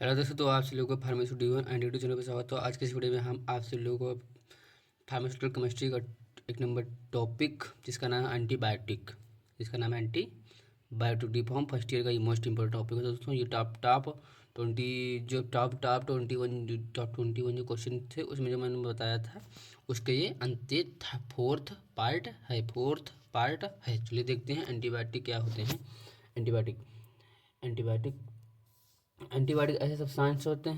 Hello दोस्तों, तो आप सभी लोगों को फार्मास्यूटिकल एंड यूट्यूब चैनल पर स्वागत। तो आज के इस वीडियो में हम आप सभी लोगों को फार्मास्यूटिकल केमिस्ट्री का एक नंबर टॉपिक जिसका नाम है antibiotic, D form first year का ये मोस्ट इंपॉर्टेंट टॉपिक है दोस्तों। ये टॉप 21 जो क्वेश्चन थे उसमें जो मैंने बताया था उसके ये अंतिम फोर्थ पार्ट है। चलिए देखते हैं एंटीबायोटिक क्या होते हैं। एंटीबायोटिक एंटीबायोटिक एंटीबायोटिक ऐसे सब्सटेंस होते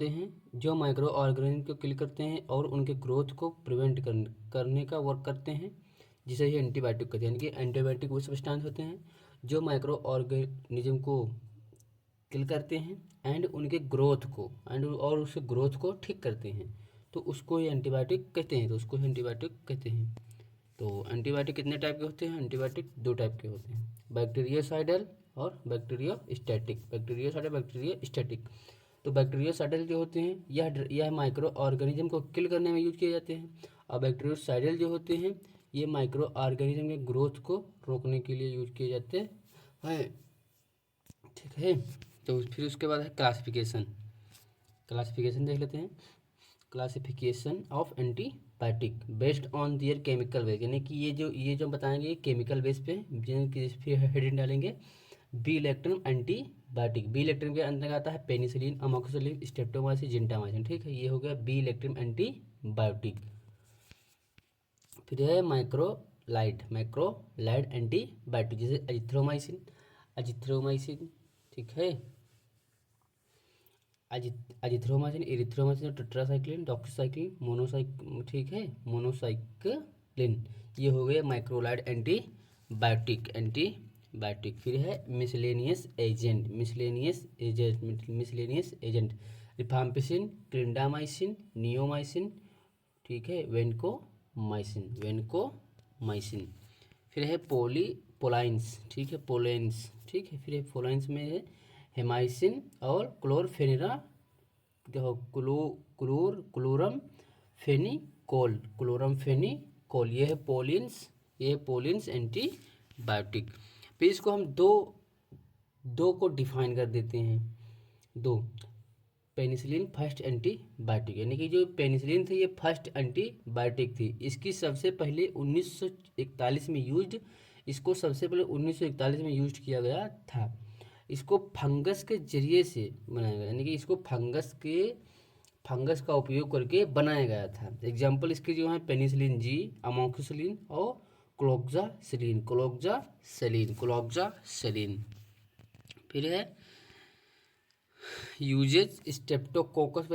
हैं जो माइक्रो ऑर्गेनिज्म को किल करते हैं और उनके ग्रोथ को प्रिवेंट करने का वर्क करते हैं, जिसे ही एंटीबायोटिक कहते हैं। यानी कि एंटीबायोटिक वो सब्सटेंस होते हैं जो माइक्रो ऑर्गेनिज्म को किल करते हैं एंड उनके ग्रोथ को और उसके ग्रोथ को ठीक करते हैं, तो उसको ही एंटीबायोटिक कहते हैं। तो एंटीबायोटिक कितने टाइप के होते हैं? एंटीबायोटिक दो टाइप के होते हैं, बैक्टीरियोसाइडल और बैक्टीरियोस्टैटिक। तो बैक्टीरियोसाइडल जो होते हैं यह माइक्रो ऑर्गेनिज्म को किल करने में यूज किए जाते हैं, और बैक्टीरियोसाइडल जो होते हैं ये माइक्रो ऑर्गेनिज्म के ग्रोथ को रोकने के लिए यूज किए जाते हैं। ठीक है, तो फिर उसके बाद है क्लासिफिकेशन देख लेते हैं। Classification of antibiotic based on their chemical base, यानी कि ये जो बताएंगे केमिकल बेस पे, जिस पे हेडिंग डालेंगे बी इलेक्ट्रम एंटीबायोटिक। बी इलेक्ट्रम के अंदर आता है पेनिसिलिन, अमोक्सिसिलिन, स्ट्रेप्टोमाइसिन, जिंटामाइसिन। ठीक है, ये हो गया बी इलेक्ट्रम एंटीबायोटिक। फिर है मैक्रोलाइड एंटीबायोटिक, जैसे अजिथ्रोमाइसिन। ठीक है, अजिथ्रोमाइसिन, इरिथ्रोमाइसिन, टेट्रासाइक्लिन, डॉक्सीसाइक्लिन, मोनोसाइक्लिन। ये हो गए माइक्रोलाइड एंटीबायोटिक। फिर है miscellaneous agent, rifampicin, clindamycin, neomycin. ठीक है, वेनकोमाइसिन। फिर है पोलाइंस। ठीक है, फिर है पोलाइंस में है हेमाइसिन और क्लोरफेनिरा क्लोरम फेनिकोल। ये है पोलिन्स एंटीबायोटिक। फिर इसको हम दो को डिफाइन कर देते हैं। दो पेनिसिलिन फर्स्ट एंटीबायोटिक, यानी कि जो पेनिसिलिन थी ये फर्स्ट एंटीबायोटिक थी। इसकी सबसे पहले 1941 में यूज किया गया था। इसको फंगस के जरिए से बनाया गया, यानी कि इसको फंगस का उपयोग करके बनाया गया था। एग्जाम्पल इसके जो है पेनिसिलिन जी, अमोक्सिसिलिन और क्लोक्सासिलिन। फिर है यूजेज स्टेप्टोकोकस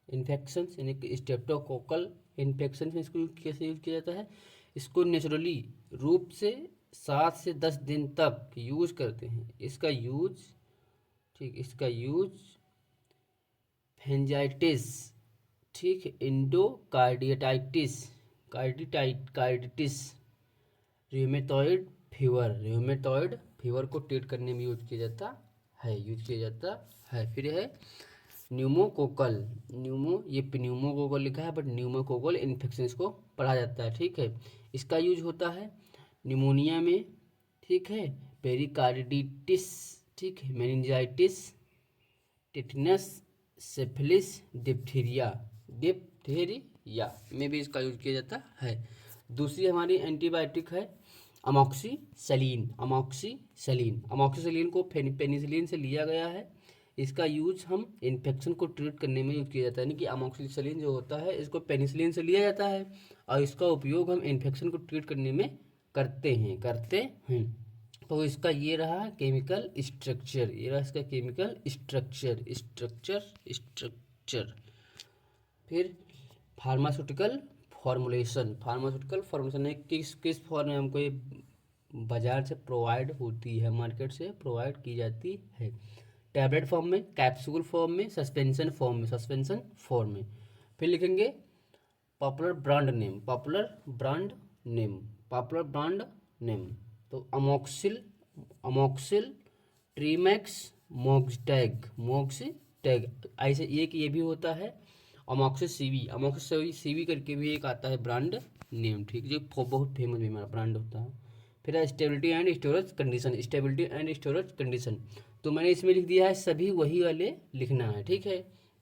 इन्फेक्शन, यानी कि स्टेप्टोकोकल इन्फेक्शन में इसको कैसे यूज किया जाता है। इसको नेचुरली रूप से 7 से 10 दिन तक यूज करते हैं। इसका यूज फेंजाइटिस, ठीक, इंडोकार्डिटिस, र्यूमेटॉइड फीवर को ट्रीट करने में यूज किया जाता है। फिर है न्यूमोकोकल लिखा है, बट न्यूमोकोकल इन्फेक्शन इसको पढ़ा जाता है। ठीक है, इसका यूज होता है निमोनिया में। ठीक है, पेरिकार्डिटिस, ठीक है, मेनिंजाइटिस, टिटनस, सिफिलिस, डिप्थीरिया में भी इसका यूज किया जाता है। दूसरी हमारी एंटीबायोटिक है अमोक्सिसिलिन को पेनिसिलिन से लिया गया है। इसका यूज हम इन्फेक्शन को ट्रीट करने में यूज किया जाता है, यानी कि अमोक्सिसिलिन जो होता है इसको पेनिसिलिन से लिया जाता है और इसका उपयोग हम इन्फेक्शन को ट्रीट करने में करते हैं। तो इसका ये रहा केमिकल स्ट्रक्चर, फिर फार्मास्यूटिकल फॉर्मुलेशन है, किस फॉर्म में हमको ये बाजार से प्रोवाइड होती है, मार्केट से प्रोवाइड की जाती है। टैबलेट फॉर्म में, कैप्सूल फॉर्म में, सस्पेंशन फॉर्म में। फिर लिखेंगे पॉपुलर ब्रांड नेम। तो अमोक्सिल, ट्रीमैक्स, मोक्सटैग, ऐसे एक ये भी होता है अमोक्सिस सीवी करके भी एक आता है ब्रांड नेम। ठीक, जो बहुत फेमस भी हमारा ब्रांड होता है। फिर है stability and storage condition, stability and storage condition. तो मैंने इसमें लिख दिया है सभी वही वाले लिखना है, ठीक है।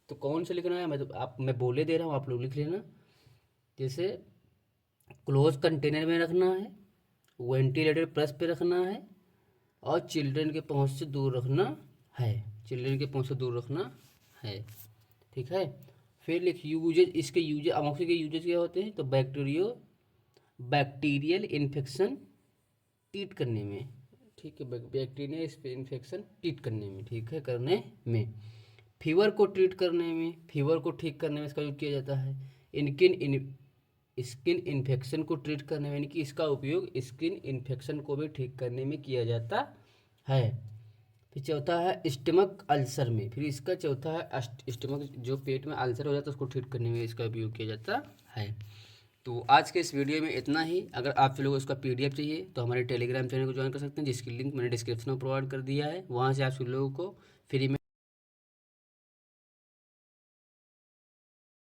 तो कौन से लिखना है मैं बोले दे रहा हूँ, आप लोग लिख लेना। जैसे क्लोज कंटेनर में रखना है, वेंटिलेटर प्लस पे रखना है, और चिल्ड्रन के पहुंच से दूर रखना है, चिल्ड्रन के पहुंच से दूर रखना है, ठीक है। फिर लिख यूजेज, इसके यूजेज अमोक्सी के यूजेज क्या होते हैं, तो बैक्टीरियल इन्फेक्शन ट्रीट करने में, ठीक है, बैक्टीरियल इन्फेक्शन ट्रीट करने में, ठीक है, करने में। फीवर को ट्रीट करने में, फीवर को ठीक करने में इसका यूज किया जाता है। स्किन इन्फेक्शन को ट्रीट करने में, यानी कि इसका उपयोग स्किन इन्फेक्शन को भी ठीक करने में किया जाता है। फिर चौथा है स्टमक अल्सर में, फिर इसका चौथा है स्टमक, जो पेट में अल्सर हो जाता है उसको ठीक करने में इसका उपयोग किया जाता है। तो आज के इस वीडियो में इतना ही। अगर आप लोगों को इसका PDF चाहिए तो हमारे टेलीग्राम चैनल को ज्वाइन कर सकते हैं, जिसकी लिंक मैंने डिस्क्रिप्शन में प्रोवाइड कर दिया है। वहाँ से आप लोगों को फ्री में